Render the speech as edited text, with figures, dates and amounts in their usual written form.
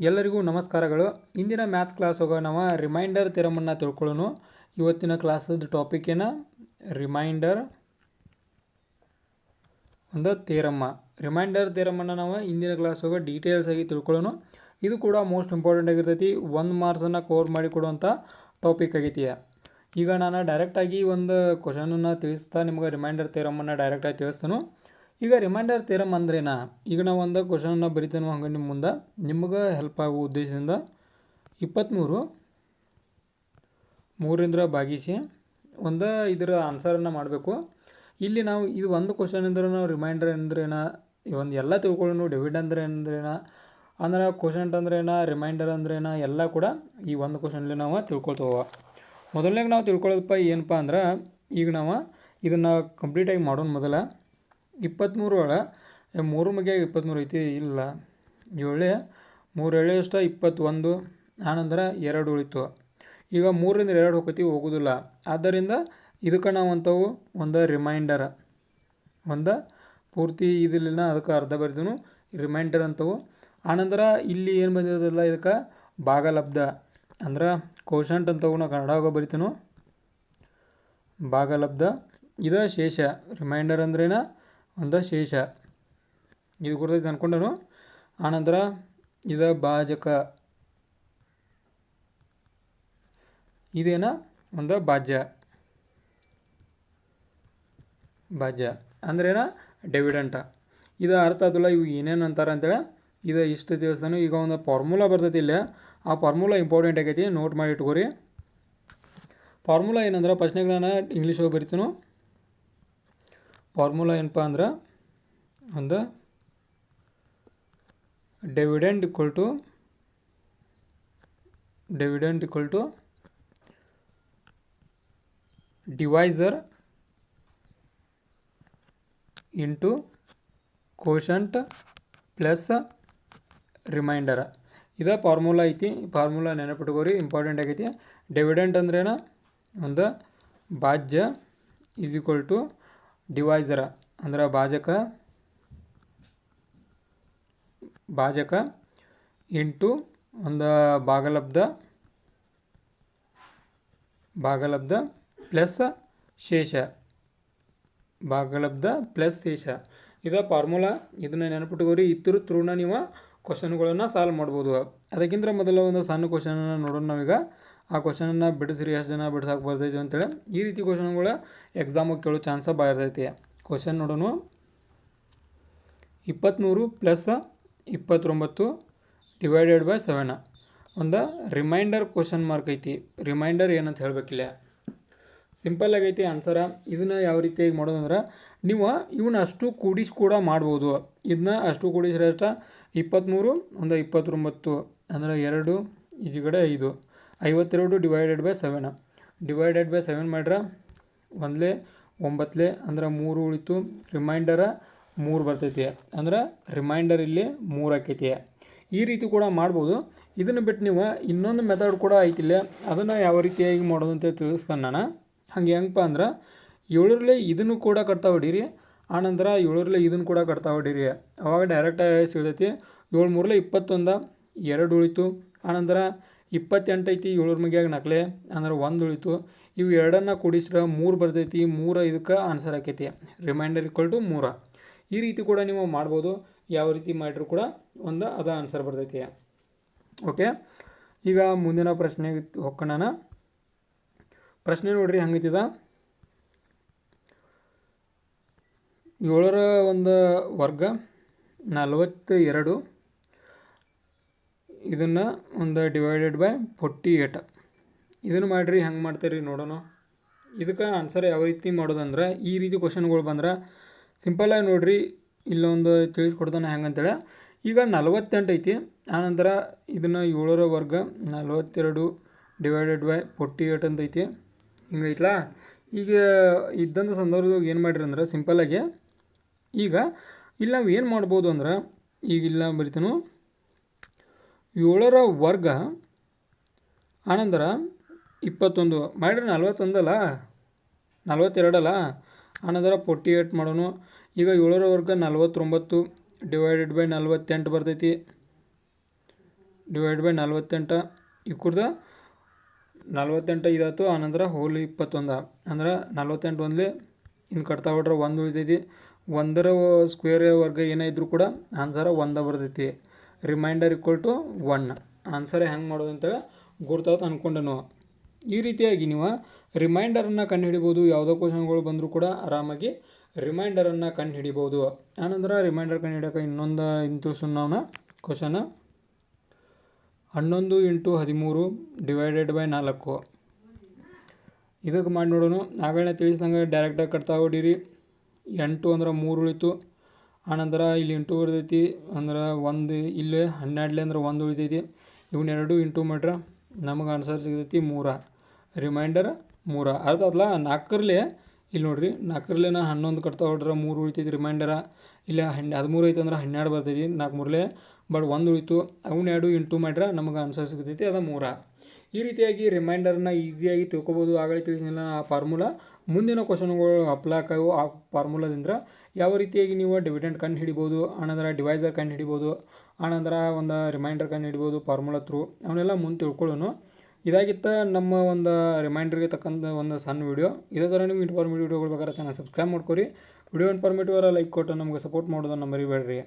ಎಲ್ಲರಿಗೂ ನಮಸ್ಕಾರಗಳು. ಇಂದಿನ ಮ್ಯಾಥ್ಸ್ ಕ್ಲಾಸ್ ನಾವು ರಿಮೈಂಡರ್ ಥಿಯರಮನ್ನು ತಿಳ್ಕೊಳ್ಳೋಣ. ಇವತ್ತಿನ ಕ್ಲಾಸದ ಟಾಪಿಕ್ ರಿಮೈಂಡರ್ ಒಂದು ಥಿಯರಮ್. ರಿಮೈಂಡರ್ ಥಿಯರಮನ್ನು ನಾವು ಇಂದಿನ ಕ್ಲಾಸ್ ಡೀಟೇಲ್ಸ್ ಆಗಿ ತಿಳ್ಕೊಳ್ಳೋಣ. ಇದು ಕೂಡ ಮೋಸ್ಟ್ ಇಂಪಾರ್ಟೆಂಟ್ ಆಗಿರ್ತೈತಿ. 1 ಮಾರ್ಕ್ಸನ್ನು ಕವರ್ ಮಾಡಿ ಕೊಡುವಂಥ ಟಾಪಿಕ್ ಆಗೈತಿ. ಈಗ ನಾನು ಡೈರೆಕ್ಟಾಗಿ ಒಂದು ಕ್ವಶನನ್ನು ತಿಳಿಸ್ತಾ ನಿಮ್ಗೆ ರಿಮೈಂಡರ್ ಥಿಯರಮನ್ನು ಡೈರೆಕ್ಟಾಗಿ ತಿಳಿಸ್ತಾನು. ಈಗ ರಿಮೈಂಡರ್ ಥಿಯರಮ್ ಅಂದ್ರೇನಾ, ಈಗ ನಾವು ಒಂದು ಕ್ವಶನನ್ನು ಬರಿತೇನೆ ಹಂಗೆ ನಿಮ್ಮ ಮುಂದೆ ನಿಮ್ಗೆ ಹೆಲ್ಪ್ ಆಗೋ ಉದ್ದೇಶದಿಂದ 23 ಭಾಗಿಸಿ ಒಂದು ಇದರ ಆನ್ಸರನ್ನು ಮಾಡಬೇಕು. ಇಲ್ಲಿ ನಾವು ಇದು ಒಂದು ಕ್ವಶನ್ ಅಂದ್ರೆ ನಾವು ರಿಮೈಂಡರ್ ಅಂದ್ರೇನ ಒಂದು ಎಲ್ಲ ತಿಳ್ಕೊಳ್ಳೋಣ. ಡಿವಿಡ್ ಅಂದ್ರೇನ ಅಂದ್ರೆ ಕ್ವಶಂಟ್ ಅಂದ್ರೇನ, ರಿಮೈಂಡರ್ ಅಂದ್ರೇನ ಎಲ್ಲ ಕೂಡ ಈ ಒಂದು ಕ್ವಶನಲ್ಲಿ ನಾವು ತಿಳ್ಕೊಳ್ತೇವೆ. ಮೊದಲನೇಗೆ ನಾವು ತಿಳ್ಕೊಳ್ಳೋದಪ್ಪ ಏನಪ್ಪ ಅಂದ್ರೆ, ಈಗ ನಾವು ಇದನ್ನು ಕಂಪ್ಲೀಟಾಗಿ ಮಾಡೋಣ. ಮೊದಲ 23 ಒಳಗೆ 3 ಮಗೆ 23 ಐತಿ, ಇಲ್ಲ 7 3 7 ಎಷ್ಟು 21, ಆನಂತರ 2 ಉಳಿತು. ಈಗ 3ರಿಂದ 2 ಹೋಗ್ತಿ ಹೋಗೋದಿಲ್ಲ. ಆದ್ದರಿಂದ ಇದಕ್ಕೆ ನಾವು ಅಂಥವು ಒಂದು ರಿಮೈಂಡರ್ ಒಂದು ಪೂರ್ತಿ ಇದಿಲ್ಲ, ಅದಕ್ಕೆ ಅರ್ಧ ಬರ್ತೀವಿ ರಿಮೈಂಡರ್ ಅಂಥವು. ಆನಂತರ ಇಲ್ಲಿ ಏನು ಬಂದಿರೋದಿಲ್ಲ, ಇದಕ್ಕೆ ಭಾಗಲಬ್ಧ ಅಂದ್ರೆ ಕೋಶಂಟ್ ಅಂತವು ನಾವು ಕನ್ನಡವಾಗ ಬರಿತೀವಿ. ಭಾಗಲಬ್ಧ ಇದು ಶೇಷ. ರಿಮೈಂಡರ್ ಅಂದ್ರೇನ ಒಂದು ಶೇಷ, ಇದು ಗುರ್ತೈತೆ ಅಂದ್ಕೊಂಡನು. ಆನಂತರ ಇದು ಭಾಜಕ, ಇದೇನ ಒಂದು ಭಾಜ್ಯ. ಭಾಜ್ಯ ಅಂದ್ರೇನ ಡಿವಿಡೆಂಟ್. ಇದು ಅರ್ಥ ಆದಿಲ್ಲ ಇವು ಏನೇನು ಅಂತಾರೆ ಅಂತೇಳಿ ಇದು ಇಷ್ಟು ತಿಳಿಸ್ತಾನು. ಈಗ ಒಂದು ಫಾರ್ಮುಲಾ ಬರ್ತೈತಿ ಇಲ್ಲ, ಆ ಫಾರ್ಮುಲಾ ಇಂಪಾರ್ಟೆಂಟ್ ಆಗೈತಿ, ನೋಟ್ ಮಾಡಿ ಇಟ್ಕೋರಿ. ಫಾರ್ಮುಲಾ ಏನಂದ್ರೆ ಫಸ್ಟ್ನಾಗ ನಾನು ಇಂಗ್ಲೀಷ್ ಹೋಗಿ ಬರಿತೀನು. ಫಾರ್ಮುಲಾ ಏನಪ್ಪ ಅಂದ್ರೆ ಒಂದು dividend equal to divisor into quotient plus remainder. ಇದು ಫಾರ್ಮುಲಾ ಐತಿ. ಫಾರ್ಮುಲಾ ನೆನಪಿಟ್ಕೋರಿ, ಇಂಪಾರ್ಟೆಂಟ್ ಆಗೈತಿ. ಡಿವಿಡೆಂಟ್ ಅಂದ್ರೇನ ಒಂದು ಭಾಜ್ಯ ಈಸ್ ಈಕ್ವಲ್ ಟು ಡಿವೈಸರ ಅಂದ್ರೆ ಭಾಜಕ ಇಂಟು ಒಂದು ಭಾಗಲಬ್ಧ ಪ್ಲಸ್ ಶೇಷ. ಭಾಗಲಬ್ಧ ಪ್ಲಸ್ ಶೇಷ ಇದು ಫಾರ್ಮುಲಾ. ಇದನ್ನು ನೆನಪಿಟ್ಕೋರಿ. ಇದ್ರ ಥ್ರೂನ ನೀವು ಕ್ವಶನ್ಗಳನ್ನು ಸಾಲ್ವ್ ಮಾಡ್ಬೋದು. ಅದಕ್ಕಿಂತ ಮೊದಲ ಒಂದು ಸಣ್ಣ ಕ್ವಶನನ್ನು ನೋಡೋಣ ನಾವೀಗ. ಆ ಕ್ವಶನನ್ನು ಬಿಡಿಸ್ರಿ, ಎಷ್ಟು ಜನ ಬಿಡ್ಸಕ್ಕೆ ಬರ್ತೈತಿ ಅಂತೇಳಿ. ಈ ರೀತಿ ಕ್ವಶನ್ಗಳು ಎಕ್ಸಾಮಿಗೆ ಕೇಳೋ ಚಾನ್ಸ ಭಾಳ ಇರ್ತೈತಿ. ಕ್ವಶನ್ ನೋಡೋಣ. 23 ಪ್ಲಸ್ 29 ಡಿವೈಡೆಡ್ ಬೈ 7 ಒಂದು ರಿಮೈಂಡರ್ ಕ್ವಶನ್ ಮಾರ್ಕ್ ಐತಿ. ರಿಮೈಂಡರ್ ಏನಂತ ಹೇಳಬೇಕಿಲ್ಲ, ಸಿಂಪಲ್ ಆಗೈತಿ ಆನ್ಸರ. ಇದನ್ನು ಯಾವ ರೀತಿಯಾಗಿ ಮಾಡೋದಂದ್ರೆ, ನೀವು ಇವನ್ನ ಅಷ್ಟು ಕೂಡಿಸಿ ಕೂಡ ಮಾಡ್ಬೋದು. ಇದನ್ನ ಅಷ್ಟು ಕೂಡಿಸ್ರೆ ಅಷ್ಟ 23 ಒಂದು 29 ಅಂದರೆ 2 ಈಚೆ ಕಡೆ 5 52 ಡಿವೈಡೆಡ್ ಬೈ 7 ಡಿವೈಡೆಡ್ ಬೈ 7 ಮಾಡ್ರೆ 1 9 ಅಂದ್ರೆ 3 ಉಳಿತು. ರಿಮೈಂಡರ 3 ಬರ್ತೈತಿ ಅಂದ್ರೆ ರಿಮೈಂಡರ್ ಇಲ್ಲಿ 3 ಆಕೈತಿ. ಈ ರೀತಿ ಕೂಡ ಮಾಡ್ಬೋದು. ಇದನ್ನು ಬಿಟ್ಟು ನೀವು ಇನ್ನೊಂದು ಮೆಥಡ್ ಕೂಡ ಐತಿಲ್ಲ, ಅದನ್ನು ಯಾವ ರೀತಿಯಾಗಿ ಮಾಡೋದು ಅಂತ ತಿಳಿಸ್ತಾನೆ ನಾನು. ಹಂಗೆ ಹೆಂಗಪ್ಪ ಅಂದ್ರೆ, 7ರಲ್ಲಿ ಇದನ್ನು ಕೂಡ ಕಟ್ತಾ ಹೊಡೀರಿ, ಆನಂತರ 7ರಲ್ಲಿ ಇದನ್ನು ಕೂಡ ಕಟ್ತಾ ಹೊಡೀರಿ. ಅವಾಗ ಡೈರೆಕ್ಟಾಗಿ ಸಿಗ್ತೈತಿ. 7 3 21 2 ಉಳಿತು. ಆನಂತರ 28 ಐತಿ, 7 ಮ್ಯಾಗ 4 ಅಂದ್ರೆ 1 ಉಳಿತು. ಇವು ಎರಡನ್ನು ಕೂಡಿಸ್ರೆ 3 ಬರ್ತೈತಿ. 3 ಇದಕ್ಕೆ ಆನ್ಸರ್ ಆಕೈತಿ. Remainder equal to 3. ಈ ರೀತಿ ಕೂಡ ನೀವು ಮಾಡ್ಬೋದು. ಯಾವ ರೀತಿ ಮಾಡಿದ್ರು ಕೂಡ ಒಂದು ಅದು ಆನ್ಸರ್ ಬರ್ತೈತಿ. ಓಕೆ, ಈಗ ಮುಂದಿನ ಪ್ರಶ್ನೆಗೆ ಹೋಗೋಣ. ಪ್ರಶ್ನೆ ನೋಡ್ರಿ ಹಂಗೈತಿದ. 7ರ ಒಂದು ವರ್ಗ 42, ಇದನ್ನು ಒಂದು ಡಿವೈಡೆಡ್ ಬೈ 48. ಇದನ್ನು ಮಾಡಿರಿ, ಹಂಗೆ ಮಾಡ್ತೀರಿ ನೋಡೋಣ. ಇದಕ್ಕೆ ಆನ್ಸರ್ ಯಾವ ರೀತಿ ಮಾಡೋದಂದ್ರೆ, ಈ ರೀತಿ ಕ್ವಶನ್ಗಳು ಬಂದ್ರೆ ಸಿಂಪಲ್ಲಾಗಿ ನೋಡಿರಿ. ಇಲ್ಲೊಂದು ತಿಳಿಸ್ಕೊಡ್ತಾನೆ ಹೆಂಗಂತೇಳಿ. ಈಗ 48 ಐತಿ, ಆನಂತರ ಇದನ್ನು 7ರ ವರ್ಗ 42 ಡಿವೈಡೆಡ್ ಬೈ 48 ಅಂತ ಐತಿ. ಹಿಂಗೈತ್ಲಾ. ಈಗ ಇದ್ದಂಥ ಸಂದರ್ಭದಾಗ ಏನು ಮಾಡಿರಿ ಅಂದ್ರೆ, ಸಿಂಪಲ್ಲಾಗಿ ಈಗ ಇಲ್ಲಿ ನಾವು ಏನು ಮಾಡ್ಬೋದು ಅಂದ್ರೆ, ಈಗ ಇಲ್ಲ ಬರಿತೀನು 7ರ ವರ್ಗ ಆನಂತರ 21 ಮಾಡಿರಿ 41 ಅಲ್ಲ, 42 ಅಲ್ಲ, ಆನಂತರ 48 ಮಾಡೋಣ. ಈಗ 7ರ ವರ್ಗ 49 ಡಿವೈಡೆಡ್ ಬೈ 48 ಬರ್ತೈತಿ. ಡಿವೈಡ್ ಬೈ 48 ಈ ಕುಡ್ದ 48 ಇದಾಯ್ತು. ಆನಂತರ ಹೋಲ್ 21 ಅಂದ್ರೆ 48 ಒಂದ್ಲಿ ಇನ್ನು ಕಟ್ತಾ ಹೊಡ್ರೆ 1 ಉಳಿತೈತಿ. 1ರ ಸ್ಕ್ವೇರ್ ವರ್ಗ ಏನೇ ಇದ್ರೂ ಕೂಡ ಆನ್ಸರ 1 ಬರ್ತೈತಿ. Reminder equal to 1. ಆನ್ಸರ್ ಹೆಂಗೆ ಮಾಡೋದು ಅಂತ ಗುರ್ತಾವತ್ತು ಅಂದ್ಕೊಂಡನು. ಈ ರೀತಿಯಾಗಿ ನೀವು ರಿಮೈಂಡರನ್ನು ಕಂಡುಹಿಡಿಬೋದು. ಯಾವುದೋ ಕ್ವಶನ್ಗಳು ಬಂದರೂ ಕೂಡ ಆರಾಮಾಗಿ ರಿಮೈಂಡರನ್ನು ಕಂಡುಹಿಡಿಬೋದು. ಆನಂತರ ರಿಮೈಂಡರ್ ಕಂಡುಹಿಡಿಯೋಕೆ ಇನ್ನೊಂದು ಇಂತು ನಾವು ಕ್ವಶನ 11 × 13 ಡಿವೈಡೆಡ್ ಬೈ 4. ಇದಕ್ಕೆ ಮಾಡಿ ನೋಡೋಣ. ಆಗಲೇ ತಿಳಿಸಿದಂಗೆ ಡೈರೆಕ್ಟಾಗಿ ಕಟ್ತಾ ಹೊಡೀರಿ. 8 ಅಂದ್ರೆ 3 ಉಳಿತು. ಆನಂತರ ಇಲ್ಲಿ ಇಂಟು ಬರ್ತೈತಿ ಅಂದ್ರೆ 1 ಇಲ್ಲಿ 12 ಅಂದ್ರೆ 1 ಉಳಿತೈತಿ. ಇವನ್ನೆರಡು ಇಂಟು ಮಾಡ್ರೆ ನಮಗೆ ಆನ್ಸರ್ ಸಿಗ್ತೈತಿ 3. ರಿಮೈಂಡರ್ 3 ಅರ್ಥ ಆತ್ಲ. 4ರಲ್ಲಿ ಇಲ್ಲಿ ನೋಡಿರಿ 4ರಲ್ಲಿ 11 ಕಟ್ತಾ ಹೊಡ್ರೆ 3 ಉಳಿತೈತಿ ರಿಮೈಂಡರ. ಇಲ್ಲಿ 13 ಐತೆ ಅಂದ್ರೆ 12 ಬರ್ತೈತಿ 4 ಮೂರಲೆ. ಬಟ್ 1 ಉಳಿತು. ಅವನ್ನೆರಡು ಇಂಟು ಮಾಡ್ರೆ ನಮಗೆ ಆನ್ಸರ್ ಸಿಗ್ತೈತಿ ಅದು 3. ಈ ರೀತಿಯಾಗಿ ರಿಮೈಂಡರ್ನ ಈಸಿಯಾಗಿ ತಿಳ್ಕೊಬೋದು. ಆಗಲೇ ತಿಳಿಸಿಲ್ಲ ಆ ಫಾರ್ಮುಲಾ ಮುಂದಿನ ಕ್ವಶನ್ಗಳು ಅಪ್ಲೈ ಆಕಾವು. ಆ ಫಾರ್ಮುಲಾದಿಂದ ಯಾವ ರೀತಿಯಾಗಿ ನೀವು ಡಿವಿಡೆಂಡ್ ಕಂಡು ಹಿಡಿಬೋದು, ಆನಂತರ ಡಿವೈಸರ್ ಕಂಡು ಹಿಡಿಬೋದು, ಆನಂತರ ಒಂದು ರಿಮೈಂಡರ್ ಕಂಡು ಹಿಡಿಬೋದು ಫಾರ್ಮುಲಾ ಥ್ರೂ. ಅವನ್ನೆಲ್ಲ ಮುಂದೆ ತಿಳ್ಕೊಳ್ಳೋಣ. ಇದಾಗಿತ್ತ ನಮ್ಮ ಒಂದು ರಿಮೈಂಡರ್ಗೆ ತಕ್ಕಂಥ ಒಂದು ಸಣ್ಣ ವೀಡಿಯೋ. ಇದೇ ಥರ ನೀವು ಇನ್ಫಾರ್ಮೇಟಿವ್ ವೀಡಿಯೋಗಳು ಬೇಕಾದ್ರೆ ಚಾನಲ್ ಸಬ್ಸ್ಕ್ರೈಬ್ ಮಾಡ್ಕೊರಿ. ವಿಡಿಯೋ ಇನ್ಫಾರ್ಮೇಟಿವ್ ಲೈಕ್ ಕೊಟ್ಟು ನಮಗೆ ಸಪೋರ್ಟ್ ಮಾಡೋದನ್ನು ಮರಿಬೇಡ್ರಿ.